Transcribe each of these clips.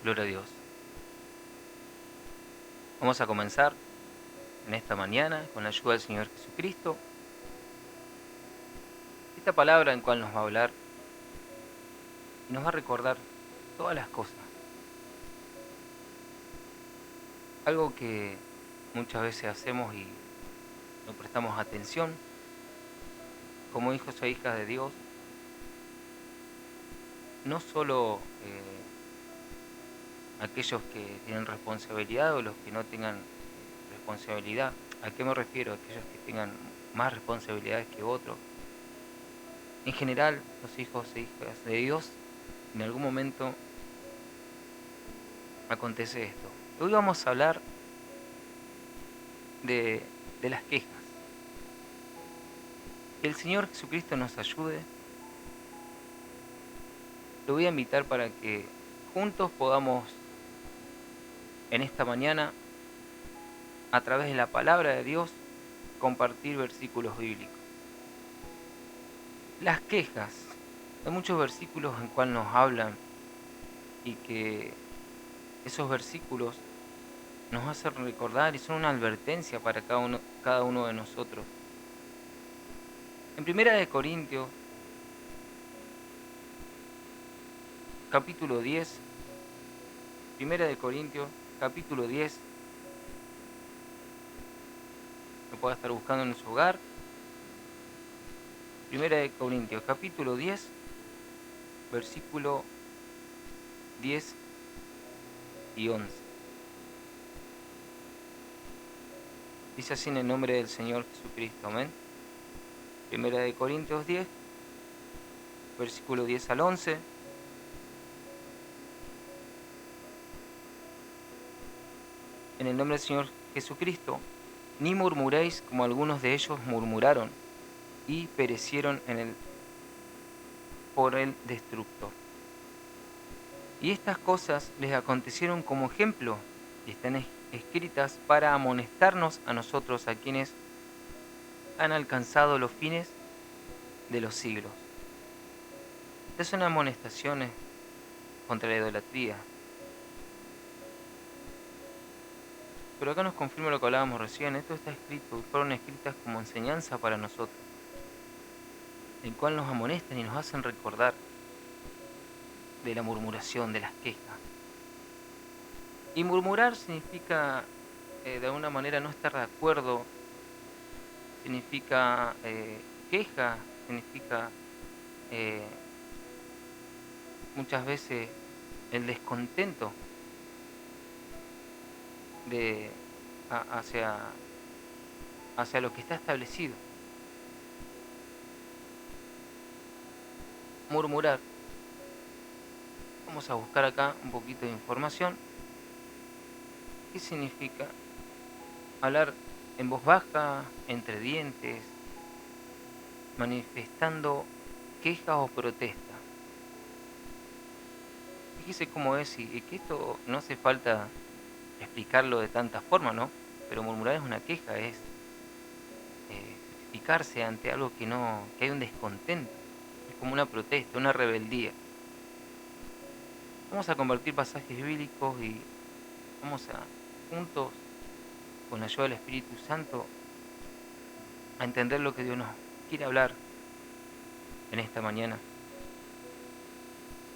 Gloria a Dios. Vamos a comenzar en esta mañana con la ayuda del Señor Jesucristo. Esta palabra en cual nos va a hablar y nos va a recordar todas las cosas. Algo que muchas veces hacemos y no prestamos atención como hijos e hijas de Dios. No solo aquellos que tienen responsabilidad o los que no tengan responsabilidad. ¿A qué me refiero? Aquellos que tengan más responsabilidades que otros. En general, los hijos e hijas de Dios, en algún momento acontece esto. Hoy vamos a hablar de las quejas. Que el Señor Jesucristo nos ayude. Lo voy a invitar para que juntos podamos en esta mañana, a través de la palabra de Dios, compartir versículos bíblicos. Las quejas. Hay muchos versículos en cual nos hablan y que esos versículos nos hacen recordar y son una advertencia para cada uno de nosotros. En 1 Corintios, capítulo 10, 1 Corintios, capítulo 10, lo puede estar buscando en su hogar. 1 Corintios, capítulo 10, versículo 10 y 11. Dice así en el nombre del Señor Jesucristo, amén. 1 Corintios 10, versículo 10 al 11. En el nombre del Señor Jesucristo, ni murmuréis como algunos de ellos murmuraron y perecieron por el destructor. Y estas cosas les acontecieron como ejemplo y están escritas para amonestarnos a nosotros, a quienes han alcanzado los fines de los siglos. Estas son amonestaciones contra la idolatría. Pero acá nos confirma lo que hablábamos recién. Esto está escrito, fueron escritas como enseñanza para nosotros, el cual nos amonestan y nos hacen recordar de la murmuración, de las quejas. Y murmurar significa, de alguna manera, no estar de acuerdo, significa queja, significa muchas veces el descontento hacia lo que está establecido. Murmurar. Vamos a buscar acá un poquito de información. ¿Qué significa? Hablar en voz baja, entre dientes, manifestando quejas o protestas. Fíjese cómo es, y que esto no hace falta explicarlo de tantas formas, ¿no? Pero murmurar es una queja, es justificarse ante algo que hay un descontento, es como una protesta, una rebeldía. Vamos a compartir pasajes bíblicos y vamos a, juntos, con la ayuda del Espíritu Santo, a entender lo que Dios nos quiere hablar en esta mañana.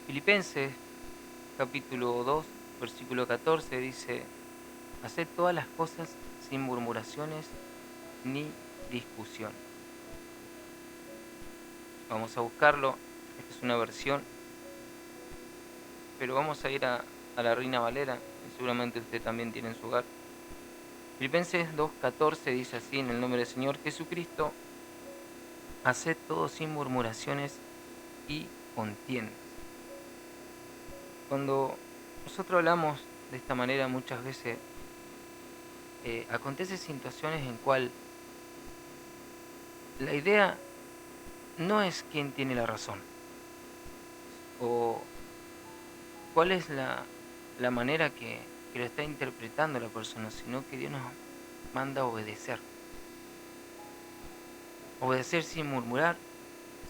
Filipenses, capítulo 2, versículo 14, dice: haced todas las cosas sin murmuraciones ni discusión. Vamos a buscarlo. Esta es una versión, pero vamos a ir a la Reina Valera, y seguramente usted también tiene en su hogar. Filipenses 2:14 dice así: en el nombre del Señor Jesucristo, haced todo sin murmuraciones y contiendas. Cuando nosotros hablamos de esta manera, muchas veces acontecen situaciones en cual la idea no es quién tiene la razón o cuál es la manera que lo está interpretando la persona, sino que Dios nos manda a obedecer. Obedecer sin murmurar,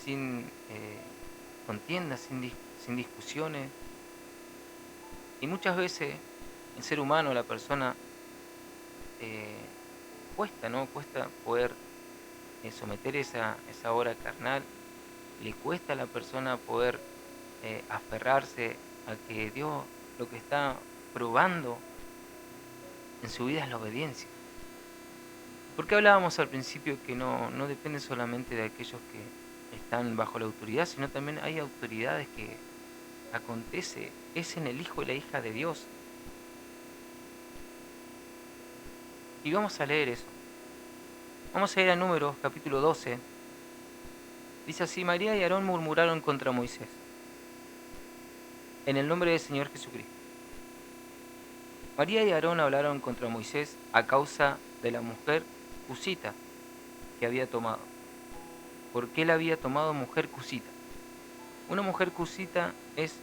sin contiendas, sin discusiones. Y muchas veces el ser humano, la persona, eh, cuesta, ¿no? Cuesta poder someter esa obra carnal, le cuesta a la persona poder aferrarse a que Dios lo que está probando en su vida es la obediencia. Porque hablábamos al principio que no depende solamente de aquellos que están bajo la autoridad, sino también hay autoridades que acontece, es en el hijo y la hija de Dios. Y vamos a leer eso. Vamos a ir a Números capítulo 12. Dice así: María y Aarón murmuraron contra Moisés en el nombre del Señor Jesucristo. María y Aarón hablaron contra Moisés a causa de la mujer cusita que había tomado. ¿Por qué él había tomado mujer cusita? Una mujer cusita es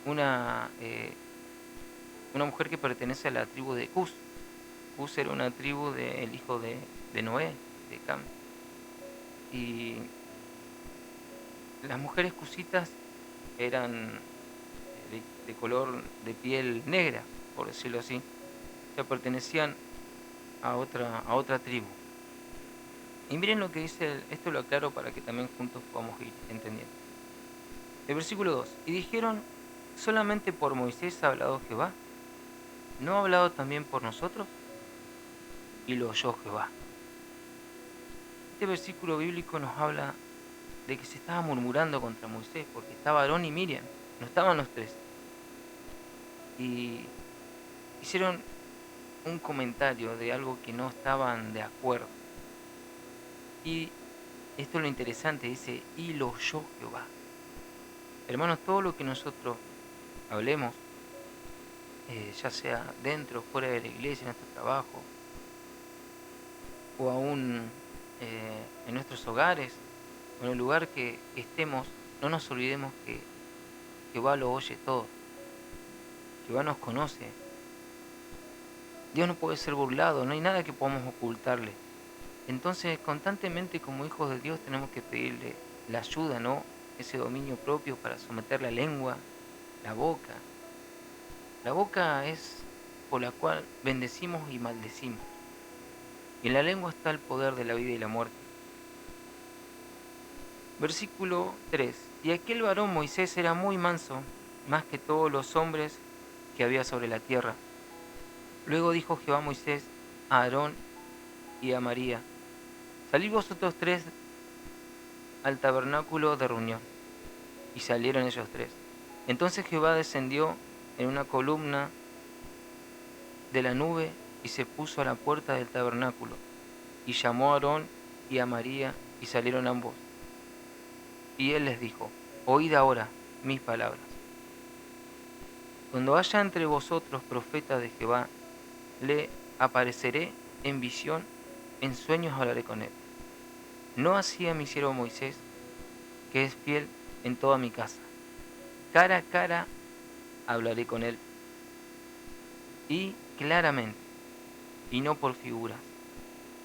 una, eh, una mujer que pertenece a la tribu de Cus. Cus era una tribu del hijo de Noé, de Cam. Y las mujeres cusitas eran de color de piel negra, por decirlo así. O sea, pertenecían a otra tribu. Y miren lo que dice, esto lo aclaro para que también juntos podamos ir entendiendo. El versículo 2: Y dijeron, ¿solamente por Moisés ha hablado Jehová? ¿No ha hablado también por nosotros? Y lo oyó Jehová. Este versículo bíblico nos habla de que se estaba murmurando contra Moisés, porque estaba Aarón y Miriam, no estaban los tres. Y hicieron un comentario de algo que no estaban de acuerdo. Y esto es lo interesante, dice, y lo oyó Jehová. Hermanos, todo lo que nosotros hablemos, ya sea dentro o fuera de la iglesia, en nuestro trabajo, o aún en nuestros hogares, o en el lugar que estemos, no nos olvidemos que Jehová lo oye todo. Jehová nos conoce. Dios no puede ser burlado, no hay nada que podamos ocultarle. Entonces, constantemente como hijos de Dios tenemos que pedirle la ayuda, ¿no? Ese dominio propio para someter la lengua, la boca. La boca es por la cual bendecimos y maldecimos. Y en la lengua está el poder de la vida y la muerte. Versículo 3. Y aquel varón Moisés era muy manso, más que todos los hombres que había sobre la tierra. Luego dijo Jehová a Moisés, a Aarón y a María: Salid vosotros tres al tabernáculo de reunión. Y salieron ellos tres. Entonces Jehová descendió en una columna de la nube y se puso a la puerta del tabernáculo. Y llamó a Aarón y a María, y salieron ambos. Y él les dijo: Oíd ahora mis palabras. Cuando haya entre vosotros profetas de Jehová, le apareceré en visión, en sueños hablaré con él. No así a mi siervo Moisés, que es fiel en toda mi casa. Cara a cara hablaré con él, y claramente, y no por figuras,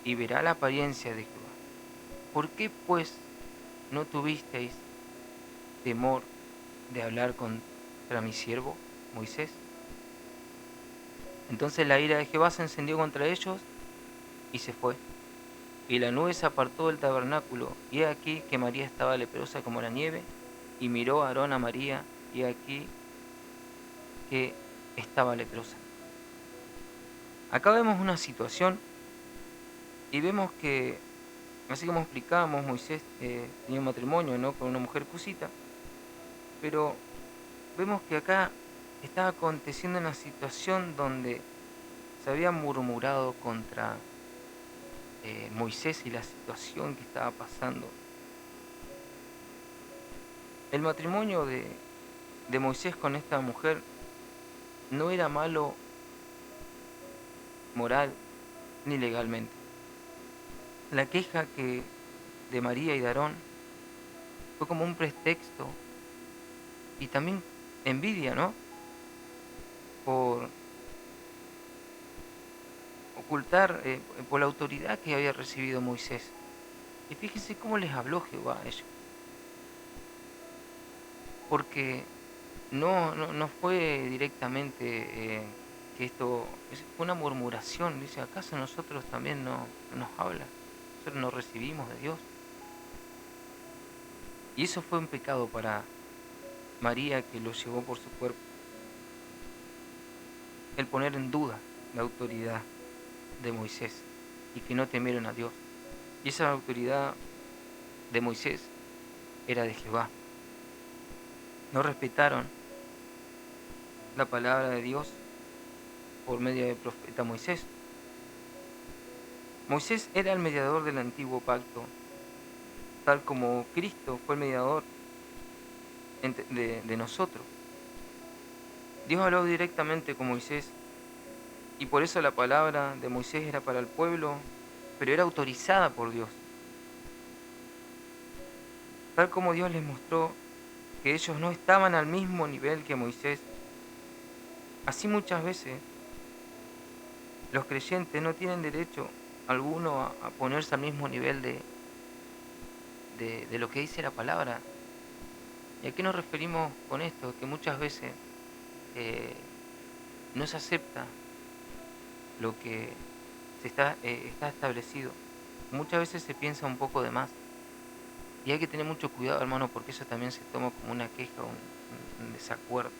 y verá la apariencia de Jehová. ¿Por qué, pues, no tuvisteis temor de hablar contra mi siervo Moisés? Entonces la ira de Jehová se encendió contra ellos y se fue. Y la nube se apartó del tabernáculo, y he aquí que María estaba leprosa como la nieve, y miró a Aarón a María, y he aquí que estaba leprosa. Acá vemos una situación y vemos que, así como explicábamos, Moisés tenía un matrimonio, ¿no?, con una mujer cusita, pero vemos que acá estaba aconteciendo una situación donde se había murmurado contra Moisés y la situación que estaba pasando. El matrimonio de Moisés con esta mujer no era malo moral ni legalmente. La queja de María y de Aarón fue como un pretexto y también envidia, ¿no?, por ocultar, por la autoridad que había recibido Moisés. Y fíjense cómo les habló Jehová a ellos. Porque no fue directamente que esto fue una murmuración. Dice, ¿acaso nosotros también no nos habla? Nosotros no recibimos de Dios. Y eso fue un pecado para María, que lo llevó por su cuerpo. El poner en duda la autoridad de Moisés y que no temieron a Dios. Y esa autoridad de Moisés era de Jehová. No respetaron la palabra de Dios por medio del profeta Moisés. Moisés era el mediador del antiguo pacto, tal como Cristo fue el mediador de nosotros. Dios habló directamente con Moisés y por eso la palabra de Moisés era para el pueblo, pero era autorizada por Dios. Tal como Dios les mostró que ellos no estaban al mismo nivel que Moisés, así muchas veces los creyentes no tienen derecho alguno a ponerse al mismo nivel de lo que dice la palabra. ¿Y a qué nos referimos con esto? Que muchas veces no se acepta lo que está establecido. Muchas veces se piensa un poco de más. Y hay que tener mucho cuidado, hermano, porque eso también se toma como una queja, un desacuerdo.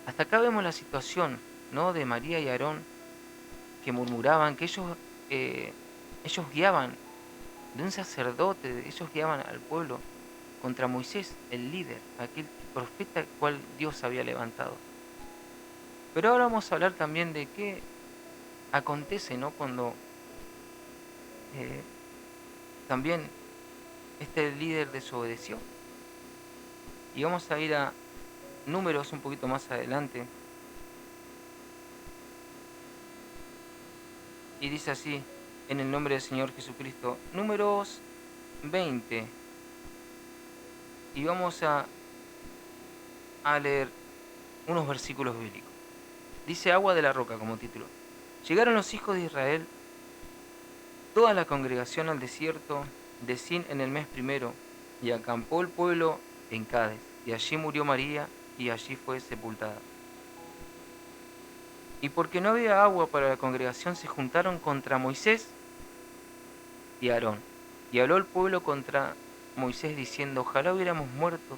Hasta acá vemos la situación, ¿no?, de María y Aarón, que murmuraban, que ellos guiaban de un sacerdote, ellos guiaban al pueblo contra Moisés, el líder, aquel profeta al cual Dios había levantado. Pero ahora vamos a hablar también de qué acontece, ¿no?, cuando también este líder desobedeció. Y vamos a ir a Números un poquito más adelante. Y dice así, en el nombre del Señor Jesucristo, Números 20. Y vamos a leer unos versículos bíblicos. Dice agua de la roca como título. Llegaron los hijos de Israel, toda la congregación al desierto de Sin en el mes primero, y acampó el pueblo en Cades, y allí murió María, y allí fue sepultada. Y porque no había agua para la congregación, se juntaron contra Moisés y Aarón. Y habló el pueblo contra Moisés diciendo, ojalá hubiéramos muerto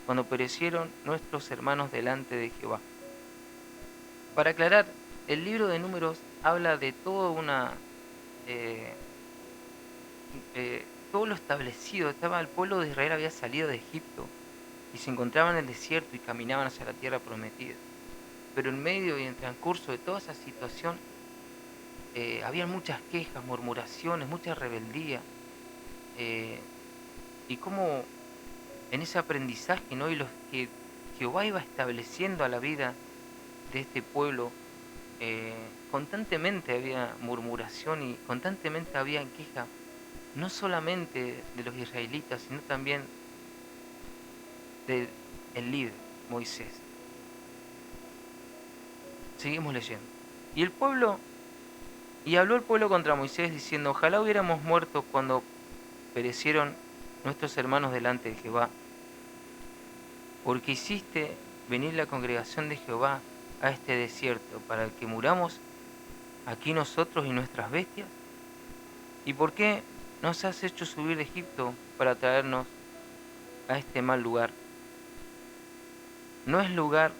cuando perecieron nuestros hermanos delante de Jehová. Para aclarar, el libro de Números habla de todo todo lo establecido. El pueblo de Israel había salido de Egipto y se encontraban en el desierto y caminaban hacia la tierra prometida. Pero en medio y en transcurso de toda esa situación había muchas quejas, murmuraciones, mucha rebeldía. Y como en ese aprendizaje, ¿no?, y los que Jehová iba estableciendo a la vida de este pueblo, constantemente había murmuración y constantemente había queja, no solamente de los israelitas, sino también del líder, Moisés. Seguimos leyendo. Y habló el pueblo contra Moisés diciendo, ojalá hubiéramos muerto cuando perecieron nuestros hermanos delante de Jehová, porque hiciste venir la congregación de Jehová a este desierto para que muramos aquí nosotros y nuestras bestias. ¿Y por qué nos has hecho subir de Egipto para traernos a este mal lugar? No es lugar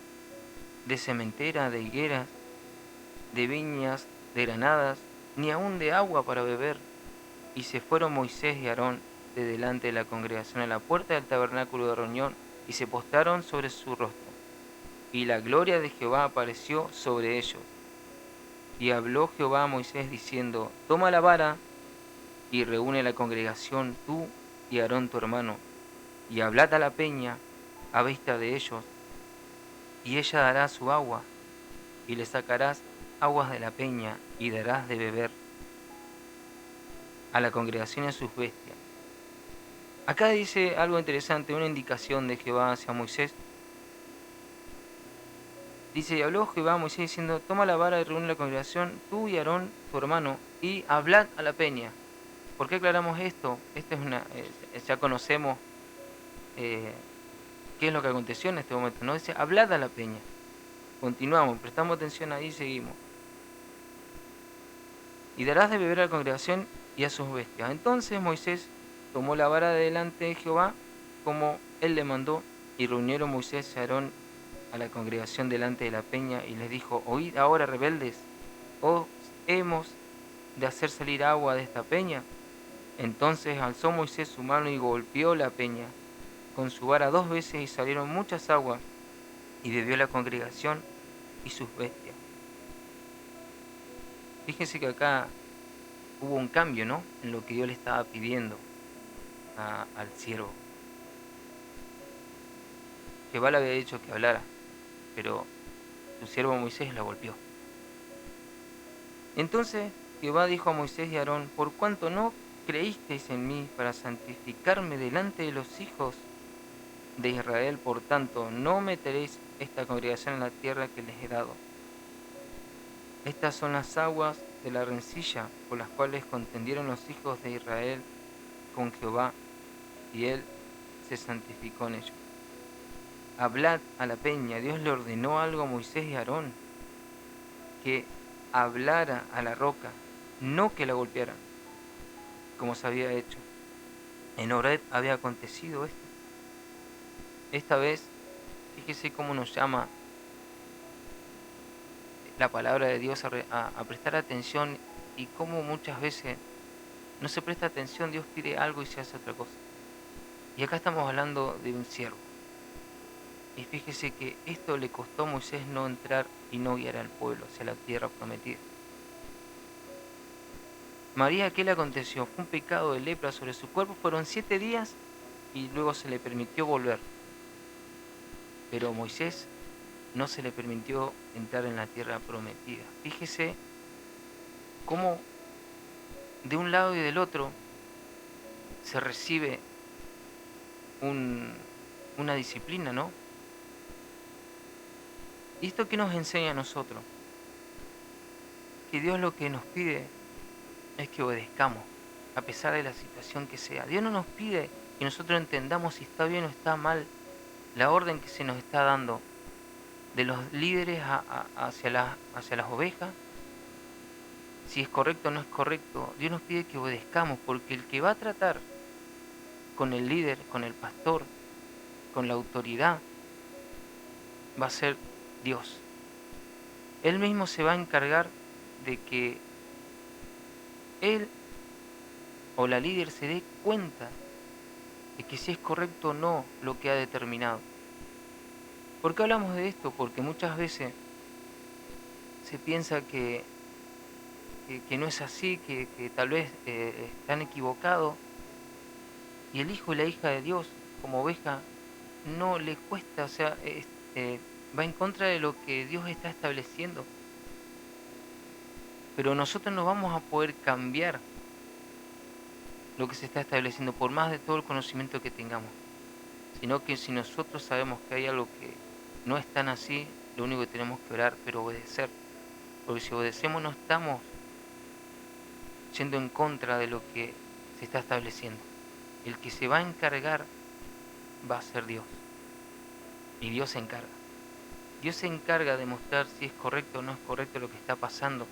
de sementera, de higueras, de viñas, de granadas, ni aun de agua para beber. Y se fueron Moisés y Aarón de delante de la congregación a la puerta del tabernáculo de reunión, y se postraron sobre su rostro. Y la gloria de Jehová apareció sobre ellos. Y habló Jehová a Moisés diciendo, toma la vara y reúne la congregación, tú y Aarón tu hermano, y hablad a la peña a vista de ellos, y ella dará su agua, y le sacarás aguas de la peña, y darás de beber a la congregación y a sus bestias. Acá dice algo interesante, una indicación de Jehová hacia Moisés. Dice, y habló Jehová a Moisés diciendo, toma la vara y reúne la congregación, tú y Aarón tu hermano, y hablad a la peña. ¿Por qué aclaramos esto? Ya conocemos ¿Qué es lo que aconteció en este momento? No dice, hablad a la peña. Continuamos, prestamos atención ahí y seguimos. Y darás de beber a la congregación y a sus bestias. Entonces Moisés tomó la vara de delante de Jehová, como él le mandó, y reunieron Moisés y Aarón a la congregación delante de la peña, y les dijo, oíd ahora, rebeldes, ¿os hemos de hacer salir agua de esta peña? Entonces alzó Moisés su mano y golpeó la peña con su vara 2 veces, y salieron muchas aguas, y bebió la congregación y sus bestias. Fíjense que acá hubo un cambio, ¿no?, en lo que Dios le estaba pidiendo al siervo. Jehová le había dicho que hablara, pero su siervo Moisés la golpeó. Entonces Jehová dijo a Moisés y a Aarón, por cuanto no creísteis en mí para santificarme delante de los hijos de Israel, por tanto no meteréis esta congregación en la tierra que les he dado. Estas son las aguas de la rencilla por las cuales contendieron los hijos de Israel con Jehová, y él se santificó en ellos. Hablad a la peña. Dios le ordenó algo a Moisés y a Aarón, que hablara a la roca, no que la golpearan, como se había hecho. En Horeb había acontecido esto. Esta vez, fíjese cómo nos llama la palabra de Dios a prestar atención, y cómo muchas veces no se presta atención, Dios pide algo y se hace otra cosa. Y acá estamos hablando de un siervo. Y fíjese que esto le costó a Moisés no entrar y no guiar al pueblo hacia la tierra prometida. María, ¿qué le aconteció? Fue un pecado de lepra sobre su cuerpo, fueron 7 días y luego se le permitió volver. Pero Moisés no se le permitió entrar en la tierra prometida. Fíjese cómo de un lado y del otro se recibe una disciplina, ¿no? ¿Y esto qué nos enseña a nosotros? Que Dios lo que nos pide es que obedezcamos, a pesar de la situación que sea. Dios no nos pide que nosotros entendamos si está bien o está mal la orden que se nos está dando de los líderes hacia las ovejas, si es correcto o no es correcto. Dios nos pide que obedezcamos, porque el que va a tratar con el líder, con el pastor, con la autoridad, va a ser Dios. Él mismo se va a encargar de que él o la líder se dé cuenta de que si es correcto o no lo que ha determinado. ¿Por qué hablamos de esto? Porque muchas veces se piensa que no es así, que tal vez están equivocados, y el hijo y la hija de Dios como oveja no le cuesta, o sea, va en contra de lo que Dios está estableciendo. Pero nosotros no vamos a poder cambiar lo que se está estableciendo por más de todo el conocimiento que tengamos, sino que si nosotros sabemos que hay algo que no es tan así, lo único que tenemos que orar, pero obedecer, porque si obedecemos no estamos yendo en contra de lo que se está estableciendo. El que se va a encargar va a ser Dios, y Dios se encarga. Dios se encarga de mostrar si es correcto o no es correcto lo que está pasando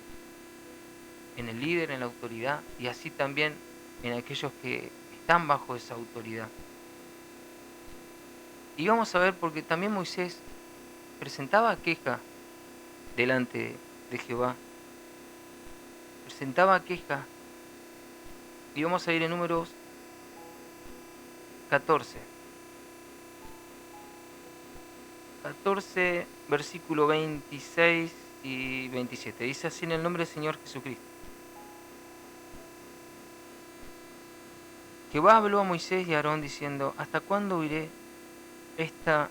en el líder, en la autoridad, y así también en aquellos que están bajo esa autoridad. Y vamos a ver, porque también Moisés presentaba queja delante de Jehová. Presentaba queja. Y vamos a ir en Números 14. 14, versículo 26 y 27. Dice así: en el nombre del Señor Jesucristo. Jehová habló a Moisés y a Aarón diciendo: ¿hasta cuándo oiré esta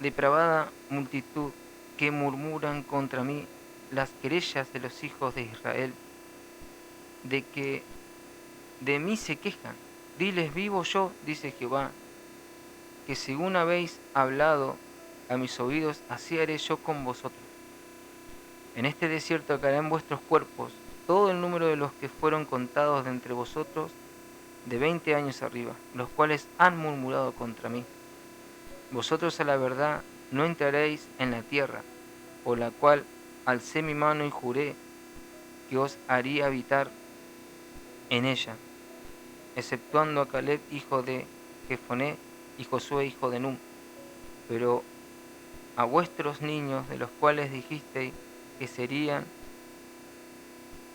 depravada multitud que murmuran contra mí las querellas de los hijos de Israel, de que de mí se quejan? Diles: vivo yo, dice Jehová, que según habéis hablado a mis oídos, así haré yo con vosotros. En este desierto caerán vuestros cuerpos, todo el número de los que fueron contados de entre vosotros, de 20 años arriba, los cuales han murmurado contra mí. Vosotros a la verdad no entraréis en la tierra, por la cual alcé mi mano y juré que os haría habitar en ella, exceptuando a Caleb hijo de Jefoné y Josué hijo de Nun. Pero a vuestros niños, de los cuales dijisteis que serían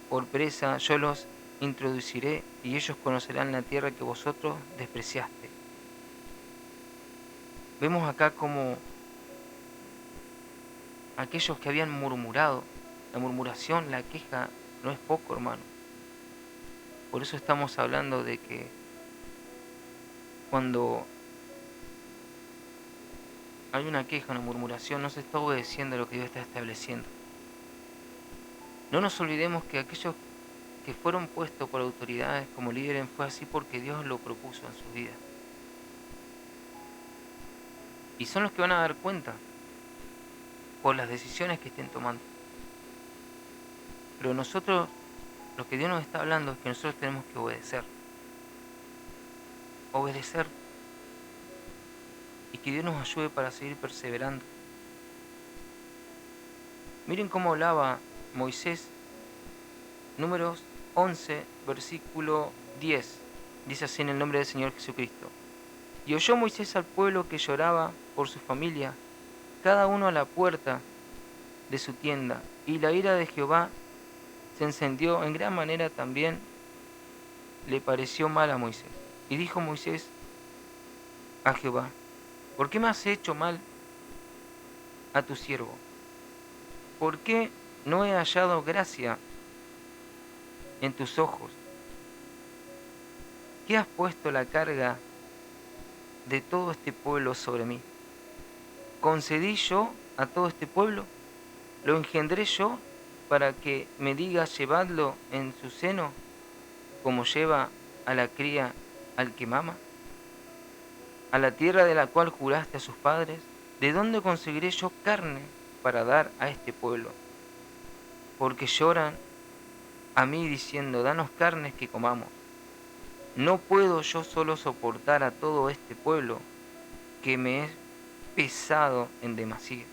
por presa, yo los introduciré y ellos conocerán la tierra que vosotros despreciasteis. Vemos acá como aquellos que habían murmurado, la murmuración, la queja, no es poco, hermano. Por eso estamos hablando de que cuando hay una queja, una murmuración, no se está obedeciendo lo que Dios está estableciendo. No nos olvidemos que aquellos que fueron puestos por autoridades como líderes fue así porque Dios lo propuso en sus vidas. Y son los que van a dar cuenta por las decisiones que estén tomando. Pero nosotros, lo que Dios nos está hablando es que nosotros tenemos que obedecer. Obedecer. Y que Dios nos ayude para seguir perseverando. Miren cómo hablaba Moisés, Números 11, versículo 10. Dice así en el nombre del Señor Jesucristo. Y oyó Moisés al pueblo que lloraba por su familia, cada uno a la puerta de su tienda, y la ira de Jehová se encendió en gran manera también, le pareció mal a Moisés. Y dijo Moisés a Jehová, ¿por qué me has hecho mal a tu siervo? ¿Por qué no he hallado gracia en tus ojos? ¿Qué has puesto la carga de todo este pueblo sobre mí? ¿Concedí yo a todo este pueblo? ¿Lo engendré yo para que me diga llevadlo en su seno, como lleva a la cría al que mama? ¿A la tierra de la cual juraste a sus padres? ¿De dónde conseguiré yo carne para dar a este pueblo? Porque lloran a mí diciendo, danos carnes que comamos. No puedo yo solo soportar a todo este pueblo, que me es pesado en demasía.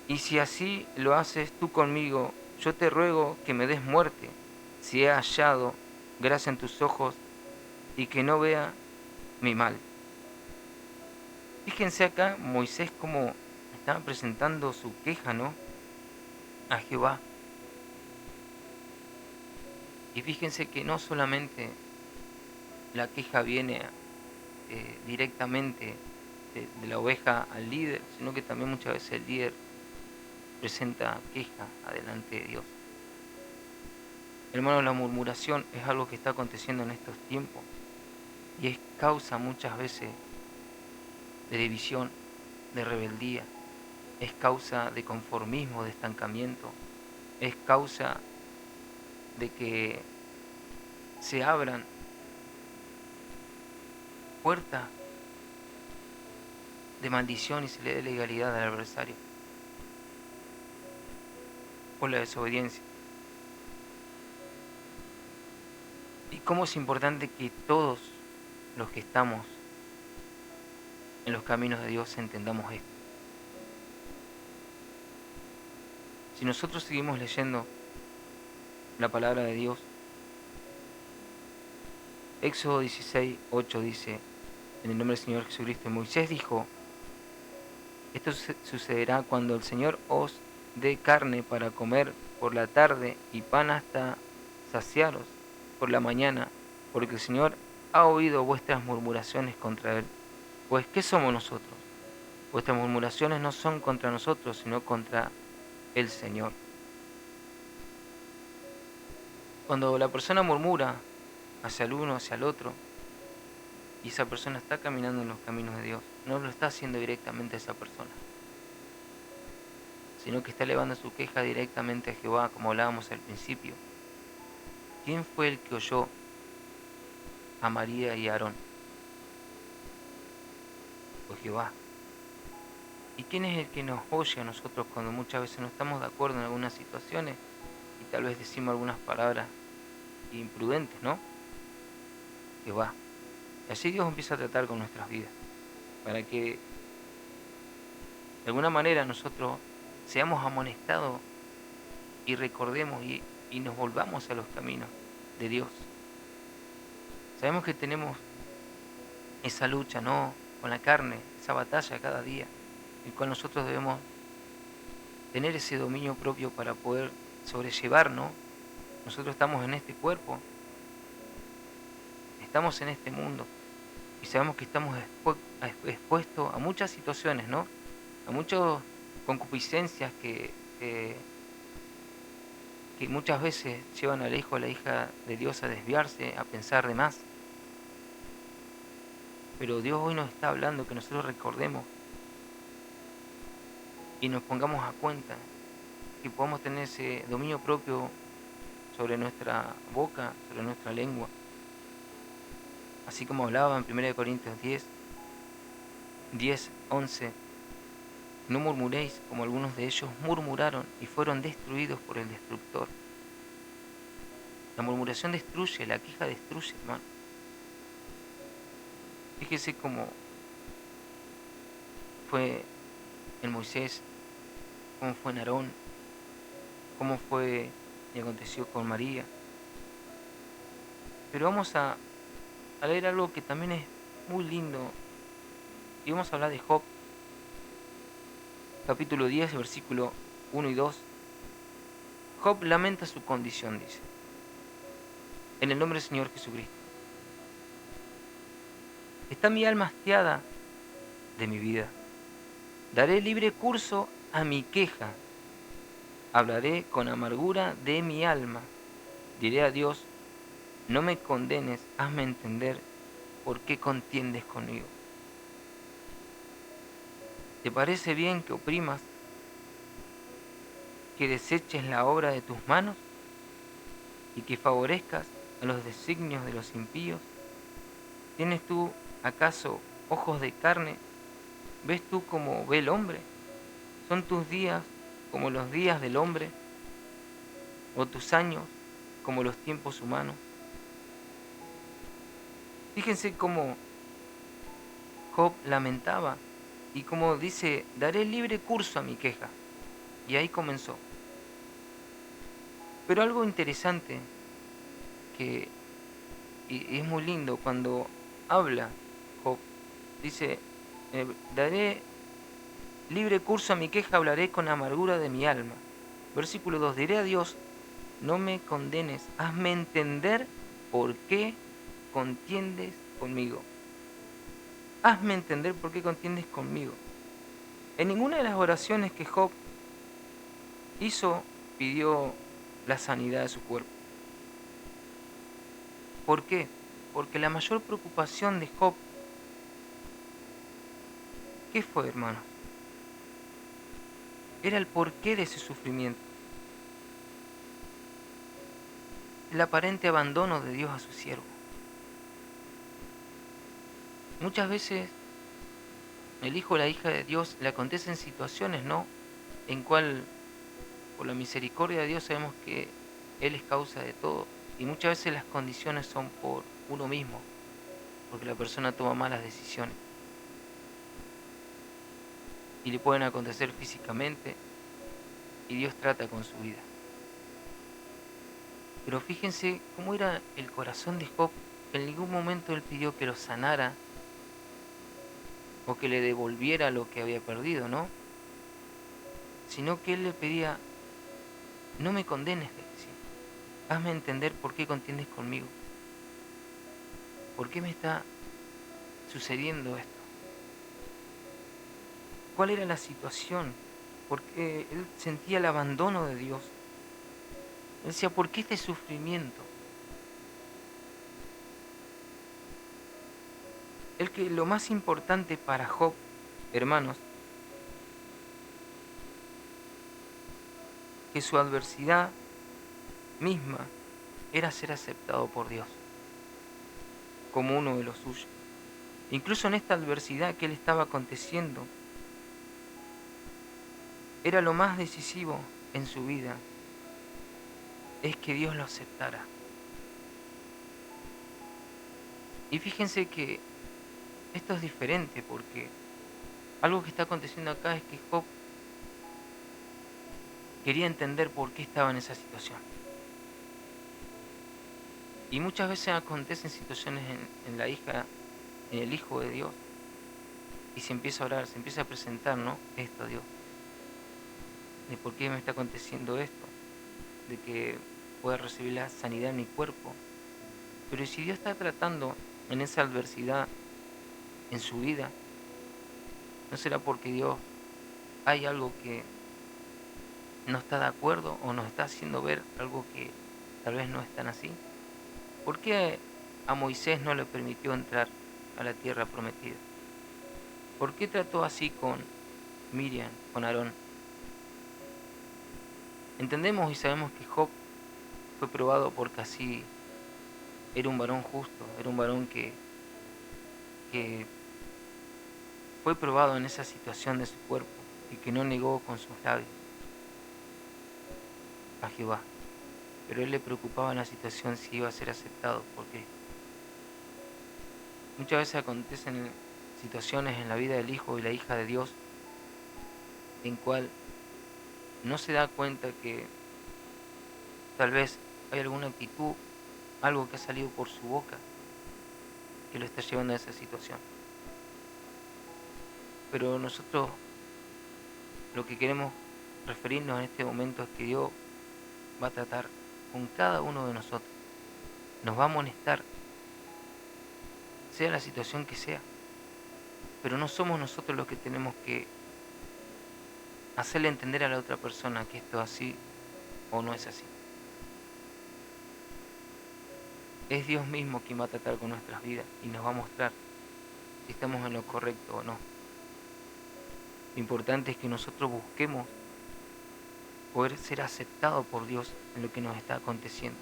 Y si así lo haces tú conmigo, yo te ruego que me des muerte, si he hallado gracia en tus ojos, y que no vea mi mal. Fíjense acá Moisés como estaba presentando su queja, ¿no?, a Jehová. Y fíjense que no solamente la queja viene directamente de la oveja al líder, sino que también muchas veces el líder presenta queja adelante de Dios. Hermanos, la murmuración es algo que está aconteciendo en estos tiempos y es causa muchas veces de división, de rebeldía, es causa de conformismo, de estancamiento, es causa de que se abran puertas de maldición y se le dé legalidad al adversario por la desobediencia. Y cómo es importante que todos los que estamos en los caminos de Dios entendamos esto. Si nosotros seguimos leyendo la palabra de Dios, Éxodo 16, 8 dice, en el nombre del Señor Jesucristo, Moisés dijo, esto sucederá cuando el Señor os dé carne para comer por la tarde y pan hasta saciaros por la mañana, porque el Señor ha oído vuestras murmuraciones contra Él. Pues, ¿qué somos nosotros? Vuestras murmuraciones no son contra nosotros, sino contra el Señor. Cuando la persona murmura hacia el uno, hacia el otro, y esa persona está caminando en los caminos de Dios, no lo está haciendo directamente a esa persona, sino que está elevando su queja directamente a Jehová, como hablábamos al principio. ¿Quién fue el que oyó a María y a Aarón? Fue Jehová. ¿Y quién es el que nos oye a nosotros cuando muchas veces no estamos de acuerdo en algunas situaciones y tal vez decimos algunas palabras imprudentes, ¿no? que va. Y así Dios empieza a tratar con nuestras vidas, para que de alguna manera nosotros seamos amonestados y recordemos y nos volvamos a los caminos de Dios. Sabemos que tenemos esa lucha, ¿no? Con la carne, esa batalla cada día, en cual nosotros debemos tener ese dominio propio para poder sobrellevar, ¿no? Nosotros estamos en este cuerpo, estamos en este mundo y sabemos que estamos expuestos a muchas situaciones, ¿no? A muchas concupiscencias que muchas veces llevan al hijo o a la hija de Dios a desviarse, a pensar de más. Pero Dios hoy nos está hablando que nosotros recordemos y nos pongamos a cuenta que podamos tener ese dominio propio sobre nuestra boca, sobre nuestra lengua. Así como hablaba en 1 Corintios 10:11, no murmuréis como algunos de ellos murmuraron y fueron destruidos por el destructor. La murmuración destruye, la queja destruye, hermano. Fíjese cómo fue en Moisés, cómo fue en Aarón, cómo fue y aconteció con María. Pero vamos a leer algo que también es muy lindo y vamos a hablar de Job, capítulo 10, versículo 1 y 2. Job lamenta su condición, dice, en el nombre del Señor Jesucristo. Está mi alma hastiada de mi vida. Daré libre curso a mi queja. Hablaré con amargura de mi alma. Diré a Dios, no me condenes, hazme entender por qué contiendes conmigo. ¿Te parece bien que oprimas, que deseches la obra de tus manos y que favorezcas a los designios de los impíos? ¿Tienes tú acaso ojos de carne? ¿Ves tú como ve el hombre? ¿Son tus días como los días del hombre? ¿O tus años como los tiempos humanos? Fíjense cómo Job lamentaba y como dice, daré libre curso a mi queja. Y ahí comenzó. Pero algo interesante que y es muy lindo cuando habla Job, dice, daré libre curso a mi queja, hablaré con amargura de mi alma. Versículo 2, diré a Dios, no me condenes, hazme entender por qué contiendes conmigo. Hazme entender por qué contiendes conmigo. En ninguna de las oraciones que Job hizo pidió la sanidad de su cuerpo. ¿Por qué? Porque la mayor preocupación de Job, ¿qué fue, hermanos? Era el porqué de ese sufrimiento. El aparente abandono de Dios a su siervo. Muchas veces el hijo o la hija de Dios le acontecen situaciones, ¿no? En cual, por la misericordia de Dios, sabemos que Él es causa de todo. Y muchas veces las condiciones son por uno mismo, porque la persona toma malas decisiones. Y le pueden acontecer físicamente, y Dios trata con su vida. Pero fíjense cómo era el corazón de Job. En ningún momento él pidió que lo sanara o que le devolviera lo que había perdido, ¿no? Sino que él le pedía, no me condenes, le decía. Hazme entender por qué contiendes conmigo. ¿Por qué me está sucediendo esto? ¿Cuál era la situación? Porque él sentía el abandono de Dios. Él decía, ¿por qué este sufrimiento? El que lo más importante para Job, hermanos, que su adversidad misma era ser aceptado por Dios como uno de los suyos. Incluso en esta adversidad que él estaba aconteciendo, era lo más decisivo en su vida, es que Dios lo aceptara. Y fíjense que esto es diferente porque algo que está aconteciendo acá es que Job quería entender por qué estaba en esa situación. Y muchas veces acontecen situaciones en el Hijo de Dios, y se empieza a orar, se empieza a presentar, ¿no? Esto a Dios, de por qué me está aconteciendo esto, de que pueda recibir la sanidad en mi cuerpo. Pero si Dios está tratando en esa adversidad en su vida, ¿no será porque Dios hay algo que no está de acuerdo o nos está haciendo ver algo que tal vez no es tan así? ¿Por qué a Moisés no le permitió entrar a la tierra prometida? ¿Por qué trató así con Miriam, con Aarón? Entendemos y sabemos que Job fue probado porque así era un varón justo, era un varón que fue probado en esa situación de su cuerpo y que no negó con sus labios a Jehová. Pero él le preocupaba en la situación si iba a ser aceptado por Cristo. Muchas veces acontecen situaciones en la vida del hijo y la hija de Dios en cual no se da cuenta que tal vez hay alguna actitud, algo que ha salido por su boca que lo está llevando a esa situación. Pero nosotros lo que queremos referirnos en este momento es que Dios va a tratar con cada uno de nosotros, nos va a amonestar, sea la situación que sea, pero no somos nosotros los que tenemos que hacerle entender a la otra persona que esto es así o no es así. Es Dios mismo quien va a tratar con nuestras vidas y nos va a mostrar si estamos en lo correcto o no. Lo importante es que nosotros busquemos poder ser aceptados por Dios en lo que nos está aconteciendo.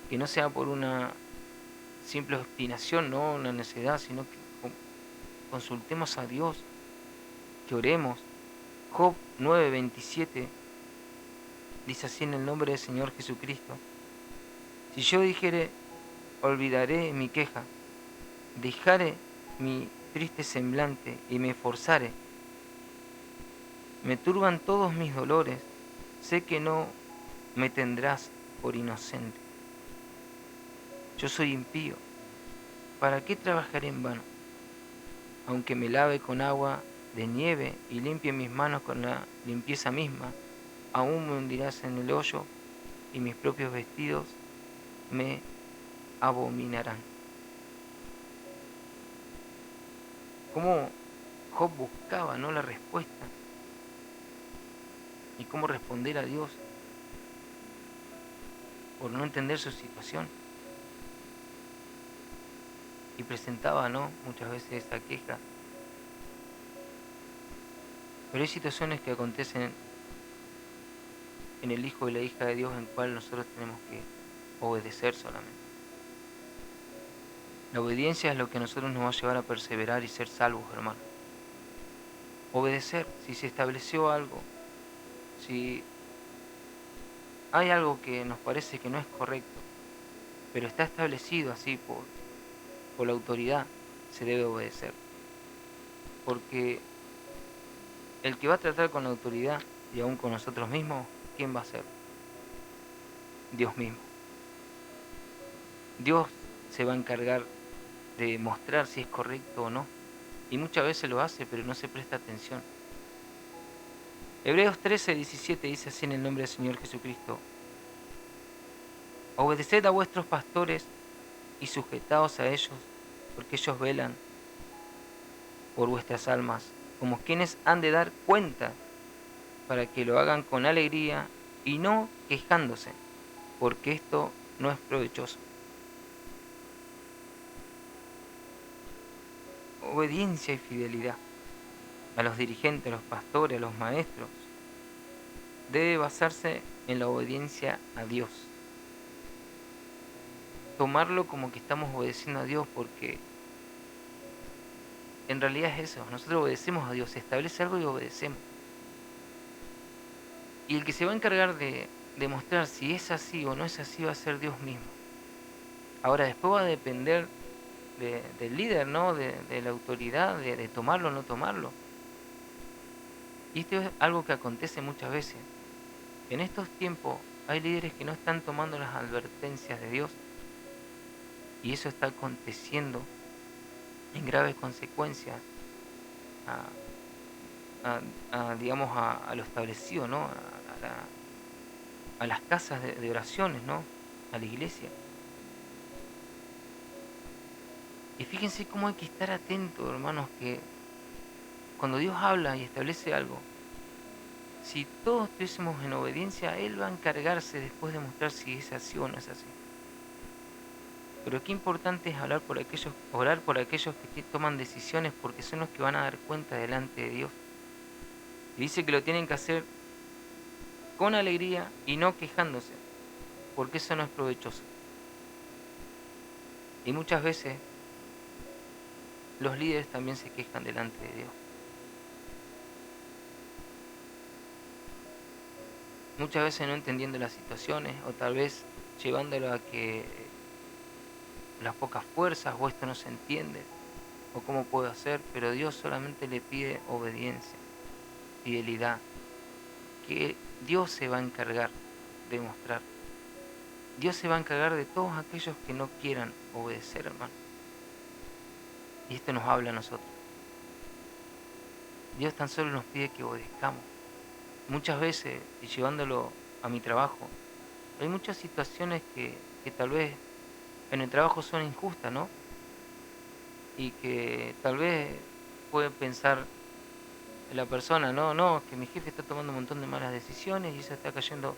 Que no sea por una simple obstinación, no una necesidad, sino que consultemos a Dios, que oremos. Job 9:27 dice así en el nombre del Señor Jesucristo: si yo dijere, olvidaré mi queja, dejare mi triste semblante y me esforzare, me turban todos mis dolores, sé que no me tendrás por inocente. Yo soy impío, ¿para qué trabajaré en vano? Aunque me lave con agua de nieve y limpie mis manos con la limpieza misma, aún me hundirás en el hoyo y mis propios vestidos me abominarán. Cómo Job buscaba, ¿no?, la respuesta y cómo responder a Dios por no entender su situación. Y presentaba, ¿no?, muchas veces esa queja. Pero hay situaciones que acontecen en el Hijo y la hija de Dios en cual nosotros tenemos que obedecer solamente. La obediencia es lo que a nosotros nos va a llevar a perseverar y ser salvos, hermano. Obedecer, si se estableció algo, si hay algo que nos parece que no es correcto, pero está establecido así por la autoridad, se debe obedecer. Porque el que va a tratar con la autoridad y aún con nosotros mismos, ¿quién va a ser? Dios mismo. Dios se va a encargar de mostrar si es correcto o no. Y muchas veces lo hace, pero no se presta atención. Hebreos 13:17 dice así en el nombre del Señor Jesucristo: obedeced a vuestros pastores y sujetaos a ellos, porque ellos velan por vuestras almas, como quienes han de dar cuenta, para que lo hagan con alegría y no quejándose, porque esto no es provechoso. Obediencia y fidelidad a los dirigentes, a los pastores, a los maestros, debe basarse en la obediencia a Dios. Tomarlo como que estamos obedeciendo a Dios, porque en realidad es eso, nosotros obedecemos a Dios, se establece algo y obedecemos. Y el que se va a encargar de demostrar si es así o no es así va a ser Dios mismo. Ahora después va a depender del líder, ¿no? De la autoridad, de tomarlo o no tomarlo. Y esto es algo que acontece muchas veces. En estos tiempos hay líderes que no están tomando las advertencias de Dios y eso está aconteciendo en graves consecuencias a, digamos, a lo establecido, ¿no? A las casas de oraciones, ¿no? A la iglesia. Y fíjense cómo hay que estar atentos, hermanos, que cuando Dios habla y establece algo, si todos estuviésemos en obediencia, Él va a encargarse después de mostrar si es así o no es así. Pero qué importante es orar por aquellos que toman decisiones, porque son los que van a dar cuenta delante de Dios. Y dice que lo tienen que hacer con alegría y no quejándose, porque eso no es provechoso. Y muchas veces los líderes también se quejan delante de Dios. Muchas veces no entendiendo las situaciones o tal vez llevándolo a que las pocas fuerzas o esto no se entiende o cómo puedo hacer, pero Dios solamente le pide obediencia, fidelidad, que Dios se va a encargar de mostrar. Dios se va a encargar de todos aquellos que no quieran obedecer, hermano. Y esto nos habla a nosotros. Dios tan solo nos pide que obedezcamos. Muchas veces, y llevándolo a mi trabajo, hay muchas situaciones que tal vez en el trabajo son injustas, ¿no? Y que tal vez puede pensar la persona, no, que mi jefe está tomando un montón de malas decisiones y eso está cayendo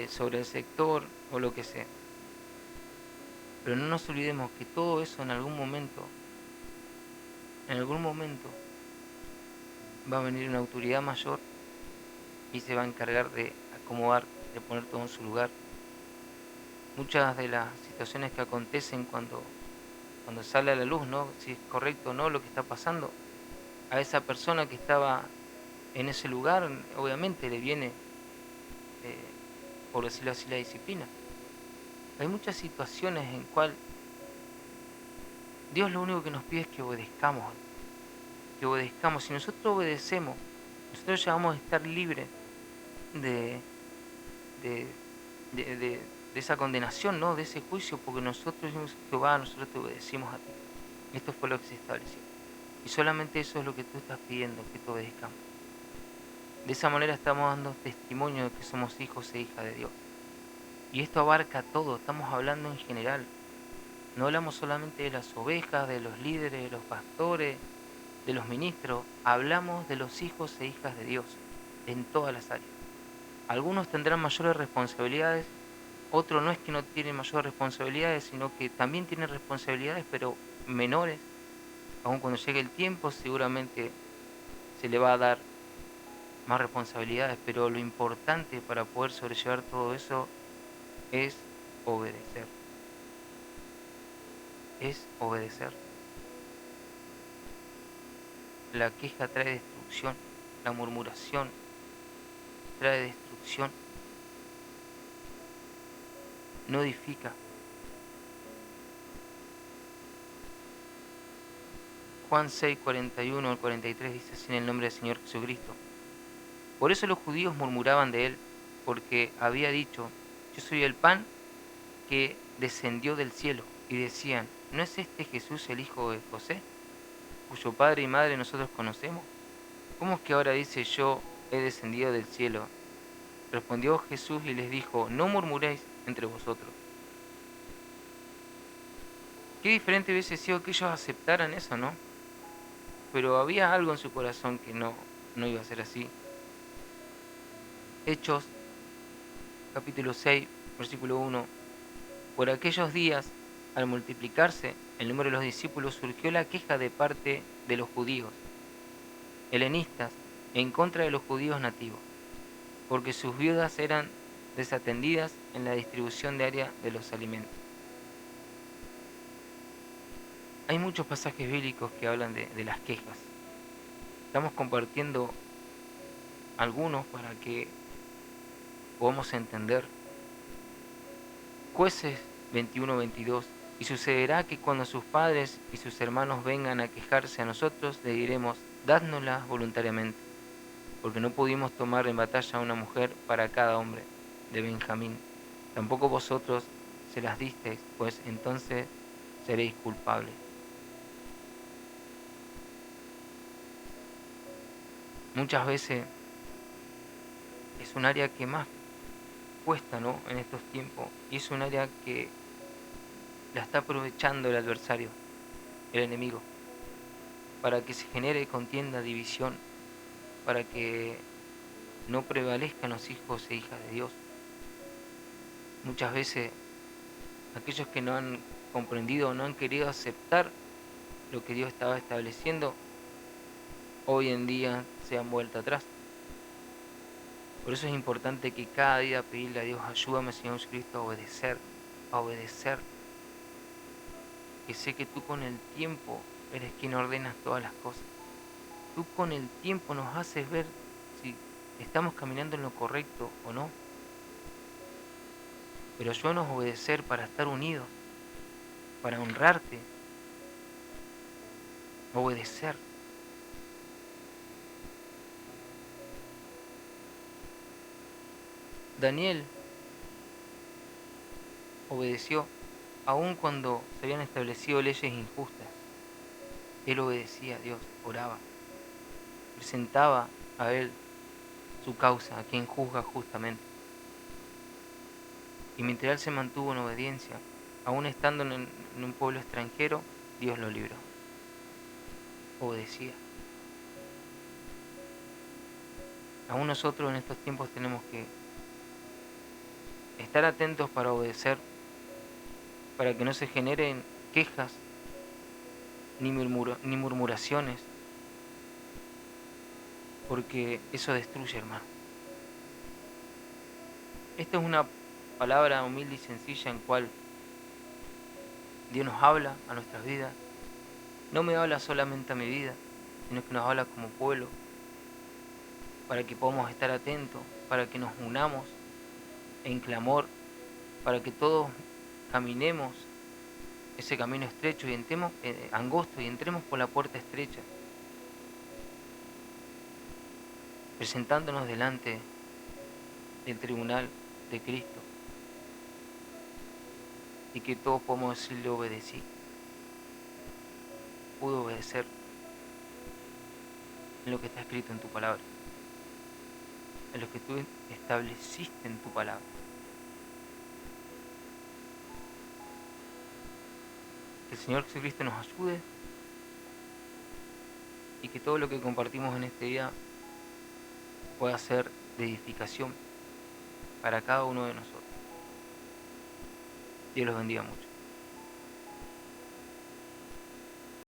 sobre el sector o lo que sea. Pero no nos olvidemos que todo eso en algún momento va a venir una autoridad mayor y se va a encargar de acomodar, de poner todo en su lugar. Muchas de las situaciones que acontecen cuando sale a la luz, ¿no? Si es correcto o no lo que está pasando, a esa persona que estaba en ese lugar, obviamente le viene, eh, por decirlo así, la disciplina. Hay muchas situaciones en cual Dios lo único que nos pide es que obedezcamos, que obedezcamos. Si nosotros obedecemos, nosotros ya vamos a estar libres de, de, de esa condenación, ¿no? De ese juicio, porque nosotros dijimos, Jehová, nosotros te obedecimos a ti. Esto fue lo que se estableció. Y solamente eso es lo que tú estás pidiendo, que te obedezcamos. De esa manera estamos dando testimonio de que somos hijos e hijas de Dios. Y esto abarca todo, estamos hablando en general. No hablamos solamente de las ovejas, de los líderes, de los pastores, de los ministros. Hablamos de los hijos e hijas de Dios en todas las áreas. Algunos tendrán mayores responsabilidades, otros no es que no tienen mayores responsabilidades, sino que también tienen responsabilidades, pero menores. Aun cuando llegue el tiempo, seguramente se le va a dar más responsabilidades, pero lo importante para poder sobrellevar todo eso es obedecer. Es obedecer. La queja trae destrucción, la murmuración trae destrucción, no edifica. Juan 6, 41 al 43 dice así en el nombre del Señor Jesucristo. Por eso los judíos murmuraban de él, porque había dicho, yo soy el pan que descendió del cielo, y decían, ¿no es este Jesús el hijo de José, cuyo padre y madre nosotros conocemos? ¿Cómo es que ahora dice yo he descendido del cielo? Respondió Jesús y les dijo, no murmuréis entre vosotros. Qué diferente hubiese sido que ellos aceptaran eso, ¿no? Pero había algo en su corazón que no iba a ser así. Hechos, capítulo 6, versículo 1. Por aquellos días, al multiplicarse el número de los discípulos, surgió la queja de parte de los judíos helenistas en contra de los judíos nativos, porque sus viudas eran desatendidas en la distribución diaria de los alimentos. Hay muchos pasajes bíblicos que hablan de las quejas. Estamos compartiendo algunos para que podamos entender. Jueces 21-22. Y sucederá que cuando sus padres y sus hermanos vengan a quejarse a nosotros, le diremos, dádnoslas voluntariamente, porque no pudimos tomar en batalla a una mujer para cada hombre de Benjamín. Tampoco vosotros se las disteis, pues entonces seréis culpables. Muchas veces es un área que más cuesta, ¿no?, en estos tiempos, y es un área que la está aprovechando el adversario, el enemigo, para que se genere contienda, división, para que no prevalezcan los hijos e hijas de Dios. Muchas veces aquellos que no han comprendido o no han querido aceptar lo que Dios estaba estableciendo, hoy en día se han vuelto atrás. Por eso es importante que cada día pedirle a Dios, ayúdame, Señor Jesucristo, a obedecer. Que sé que tú con el tiempo eres quien ordenas todas las cosas. Tú con el tiempo nos haces ver si estamos caminando en lo correcto o no. Pero ayúdanos a obedecer para estar unidos, para honrarte, obedecer. Daniel obedeció aun cuando se habían establecido leyes injustas. Él obedecía a Dios, oraba, presentaba a Él su causa, a quien juzga justamente. Y mientras Él se mantuvo en obediencia, aun estando en un pueblo extranjero, Dios lo libró. Obedecía. Aún nosotros en estos tiempos tenemos que estar atentos para obedecer, para que no se generen quejas ni murmuraciones, porque eso destruye, hermano. Esta es una palabra humilde y sencilla en cual Dios nos habla a nuestras vidas. No me habla solamente a mi vida, sino que nos habla como pueblo, para que podamos estar atentos, para que nos unamos en clamor, para que todos caminemos ese camino estrecho y entremos, angosto, y entremos por la puerta estrecha, presentándonos delante del tribunal de Cristo, y que todos podamos decirle obedecí, pude obedecer en lo que está escrito en tu palabra, en lo que tú estableciste en tu palabra. Que el Señor Jesucristo nos ayude y que todo lo que compartimos en este día pueda ser de edificación para cada uno de nosotros. Dios los bendiga mucho.